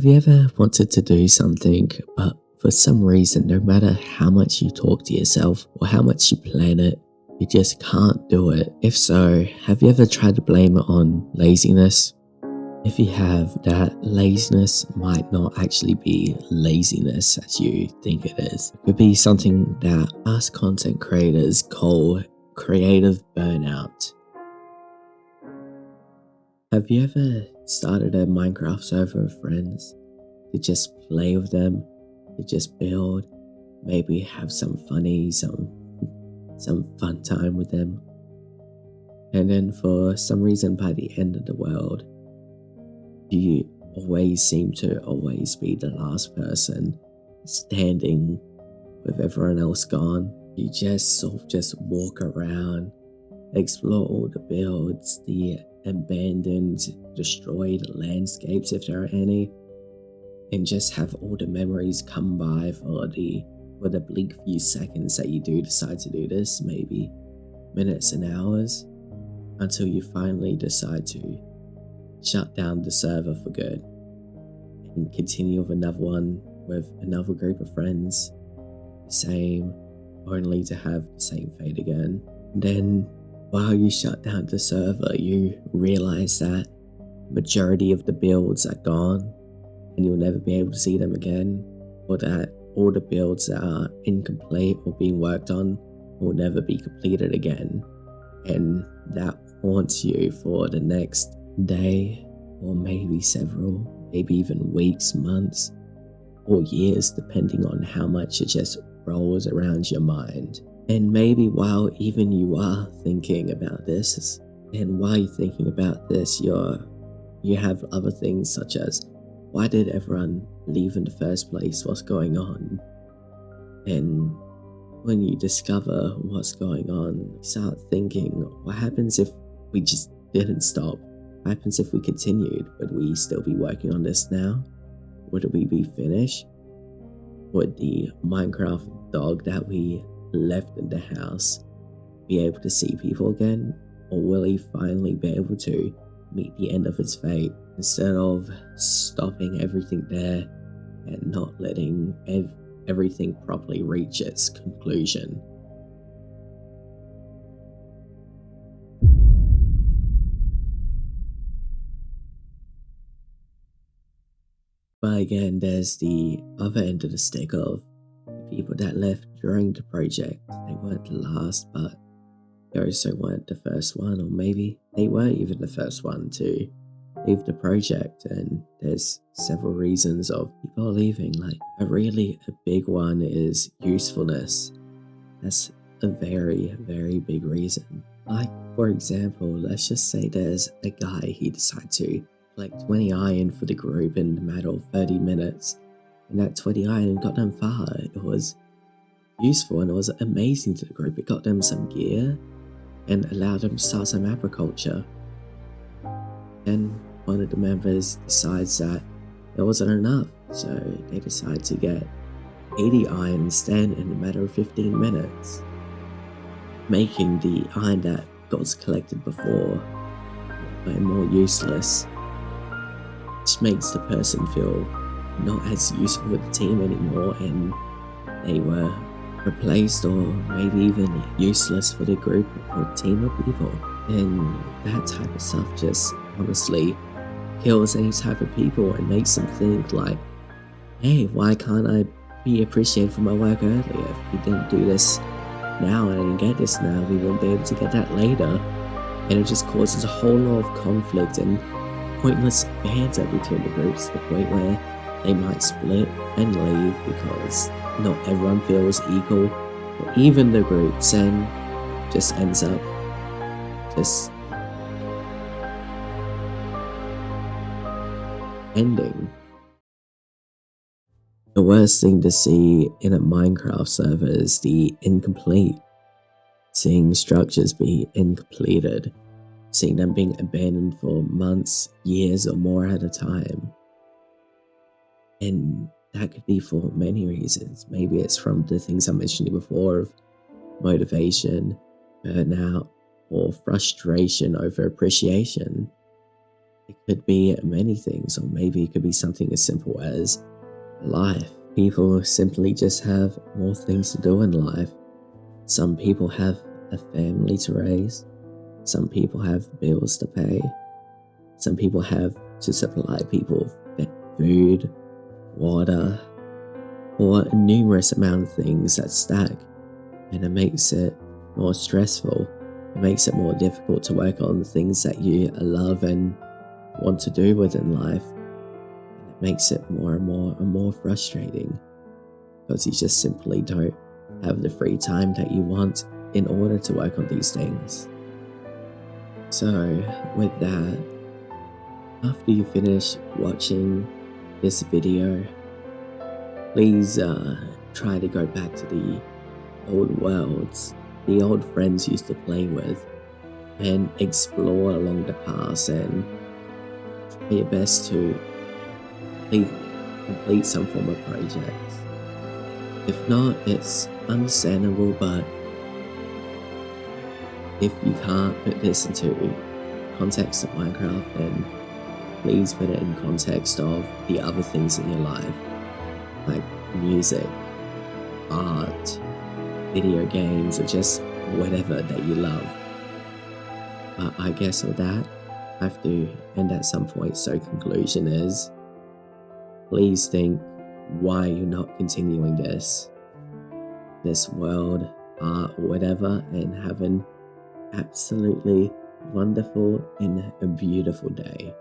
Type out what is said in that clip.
Have you ever wanted to do something, but for some reason, no matter how much you talk to yourself or how much you plan it, you just can't do it? If so, have you ever tried to blame it on laziness? If you have, that laziness might not actually be laziness as you think it is. It could be something that us content creators call creative burnout. Have you ever started a Minecraft server with friends to just play with them, to just build, maybe have some fun time with them? And then for some reason by the end of the world, you always seem to always be the last person standing with everyone else gone. You just walk around, explore all the builds, the abandoned, destroyed landscapes if there are any, and just have all the memories come by for the bleak few seconds that you do decide to do this, maybe minutes and hours, until you finally decide to shut down the server for good and continue with another one with another group of friends, the same, only to have the same fate again. And then while you shut down the server, you realize that majority of the builds are gone and you'll never be able to see them again, or that all the builds that are incomplete or being worked on will never be completed again. And that haunts you for the next day, or maybe several, maybe even weeks, months, or years, depending on how much it just rolls around your mind. And maybe while even you are thinking about this, and while you're thinking about this, you have other things such as, why did everyone leave in the first place? What's going on? And when you discover what's going on, you start thinking, what happens if we just didn't stop? What happens if we continued? Would we still be working on this now? Would we be finished? Would the Minecraft dog that we left in the house be able to see people again? Or will he finally be able to meet the end of his fate instead of stopping everything there and not letting everything properly reach its conclusion? But again, there's the other end of the stick of the people that left during the project. They weren't the last, but they also weren't the first one, or maybe they weren't even the first one to leave the project. And there's several reasons of people leaving. Like a big one is usefulness. That's a very, very big reason. Like, for example, let's just say there's a guy, he decided to collect 20 iron for the group in a matter of 30 minutes. And that 20 iron got them far. It was useful and it was amazing to the group. It got them some gear and allowed them to start some agriculture. Then one of the members decides that it wasn't enough, so they decide to get 80 iron instead in a matter of 15 minutes, making the iron that got collected before way more useless, which makes the person feel not as useful with the team anymore, and they were replaced or maybe even useless for the group or team of people. And that type of stuff just honestly kills any type of people and makes them think like, hey, why can't I be appreciated for my work earlier? If we didn't do this now and I didn't get this now, we wouldn't be able to get that later. And it just causes a whole lot of conflict and pointless banter between the groups, to the point where they might split and leave because not everyone feels equal, or even the groups, and just ends up just ending. The worst thing to see in a Minecraft server is the incomplete. Seeing structures be incompleted, seeing them being abandoned for months, years, or more at a time. And that could be for many reasons. Maybe it's from the things I mentioned before of motivation, burnout, or frustration over appreciation. It could be many things, or maybe it could be something as simple as life. People simply just have more things to do in life. Some people have a family to raise. Some people have bills to pay. Some people have to supply people with food, water, or a numerous amount of things that stack. And it makes it more stressful. It makes it more difficult to work on the things that you love and want to do within life. And it makes it more and more frustrating because you just simply don't have the free time that you want in order to work on these things. So with that, after you finish watching this video, please try to go back to the old worlds, the old friends you used to play with, and explore along the past and try your best to complete some form of projects. If not, it's understandable, but if you can't put this into context of Minecraft, then please put it in context of the other things in your life, like music, art, video games, or just whatever that you love. But I guess with that, I have to end at some point, so conclusion is, please think why you're not continuing this world, art, or whatever, and have an absolutely wonderful and a beautiful day.